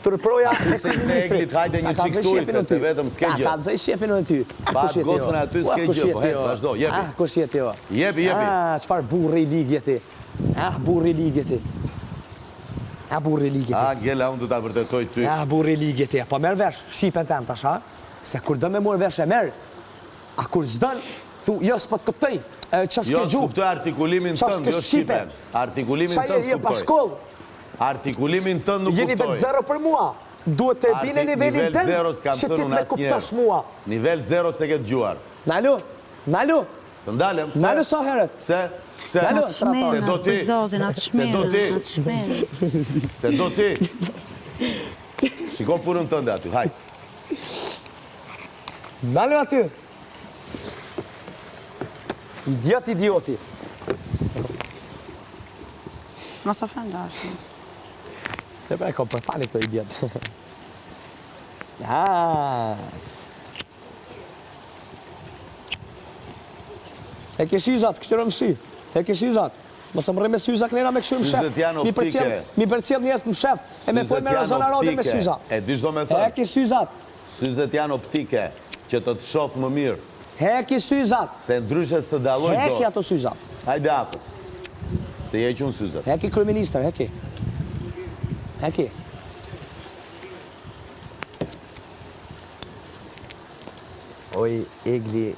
tërproja e Se i ministri. Eglit, hajde një qik tujtë, se vetëm s'ke gjë. Ta dzej shefin e ty. Pa gocën e aty s'ke gjë, po hec, vazhdo, jepi. Kush jeti jo? Jepi. Qfar burri i ligje ti? Burri i ligje ti. Burri i ligje ti. Gjela, unë du t'a vërtetoj ty. Burri i ligje ti. Po merë vesh, shqipen tem tash, ha? Se kur do me morë vesh e merë, a kur zdën, thu, jo s'po t'kuptoj. Jo s'kuptoj artikulimin tënd, jo shqipen. Artikulimin tënd s'kuptoj. Artikulimin tënd nuk Jeni kuptoj. nivel 0 për mua. Duhet të bine nivelin tënd, që ti me kuptosh mua. Nivel 0 se ke t'gjuar. Nalu. Të ndalem, pse? Nalu sa herët. Pse? Atë shmena, Se do ti. për zotin, atë shmena. Se do ti. Shiko punën tënde aty, haj. Nalu aty. Idioti. Mos ofendo ashtu. Te pra e kom përfani këto idiot. E ke syzat, kështërëm sy. E ke syzat. Mos më rri me syzat kënera me kështu më shef. Syzat janë optike. Mi përcjell njës më shef. E me foj me rozonarode me syzat. E di shdo me E thënë. ke syzat. Syzat janë optike, që të të shofë më mirë. Heki syzat. Se ndryshes të daloj do. Heki ato syzat. Hajde afër. Se je që unë syzat. Heki kryeministër, heki. Oj, Egli...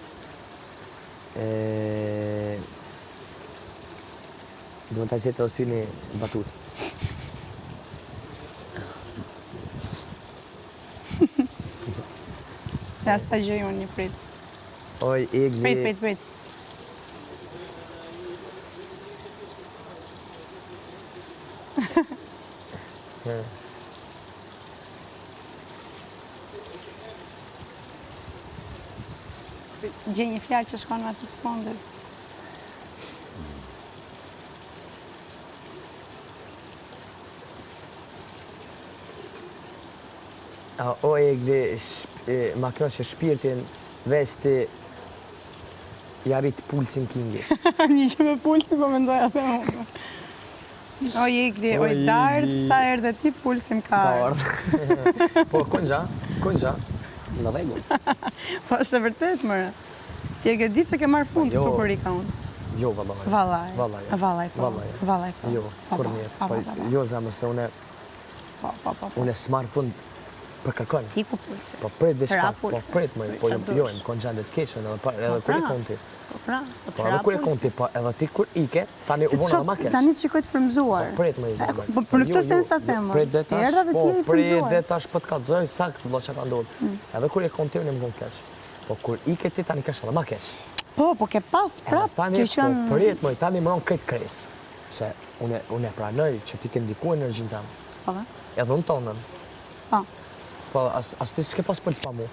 Do më ta qetë edhe ty një batut. Ja s'ta gjej unë një prit. Oj, Egli... Prit. Gjej një fjalë që shkon me atë të fundit. O Egli, ma knoqë shpirtin, veç ti jarit pulsin kingi. Një që me pulsi po mendoj atë unë. O Egli, o dardë, sa erdhe ti pulsim ka ardhë. Po, kënë gja? Në vegu. Po, është e vërtet, mërë. Ti e ke ditë se ke marrë fund këtu për rika unë. Jo, vallaj. Vallaj, po. Jo, kur mirë. Jo, zemë, se une s'marë fund për kërkon. Ti ku pulsi. Po prit dhe shpak, po prit më, po jo, më konë gjandet keqen, edhe kur i konti. Po edhe kur i konti, po edhe ti kur ike, tani u vona dhe ma keq. Tani të shikoj të frëmzuar. Po prit më i zemë. Po në këtë sens ta themë. Prit dhe Ti erdha dhe ti e i prit frëmzuar. dhe tash për të kalëzoj, sakt do që ka ndodhë. Edhe kur i konti, unë më konë keq. Po kur ike ti tani kesh edhe ma keq. Po ke pas prap, Tani, ke qënë... po prit më, tani më ronë këtë kres. Se unë e pranoj që ti ke ndiku energjin tamë. Po dhe? Edhe unë tonën. Po. Po, as ti s'ke pas pëllës pa mu.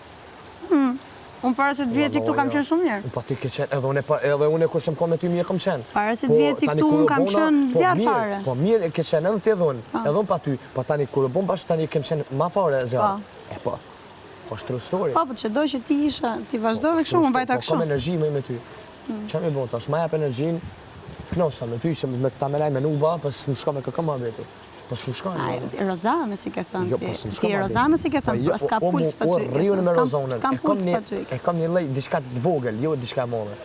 Unë para se të vjetë ti këtu kam qenë shumë mirë. Po ti ke qenë, edhe une kur s'm kom me ty mirë kam qenë. Para se të vjetë ti këtu unë kam qenë zjarë fare. Po mirë ke qenë edhe ti edhe unë pa ty. Po tani kur bom bashkë tani kem qenë ma fare zjarë. Po true story. Po që do që ti isha, ti vazhdove kështu, unë bajta Po kështu. kam energji me ty. Qa mi bon, tash ma jap energjin, knosa me ty që me këta menaj me nuba, po s'm shka me këka ma veti. Po s'm shka. Rozane si ke thënë ti. Ti Rozane si ke thënë, s'ka puls për ty. Rriun me Rozanën. S'kam puls për ty. E kam një lej, diçka të vogël, jo diçka e madhe.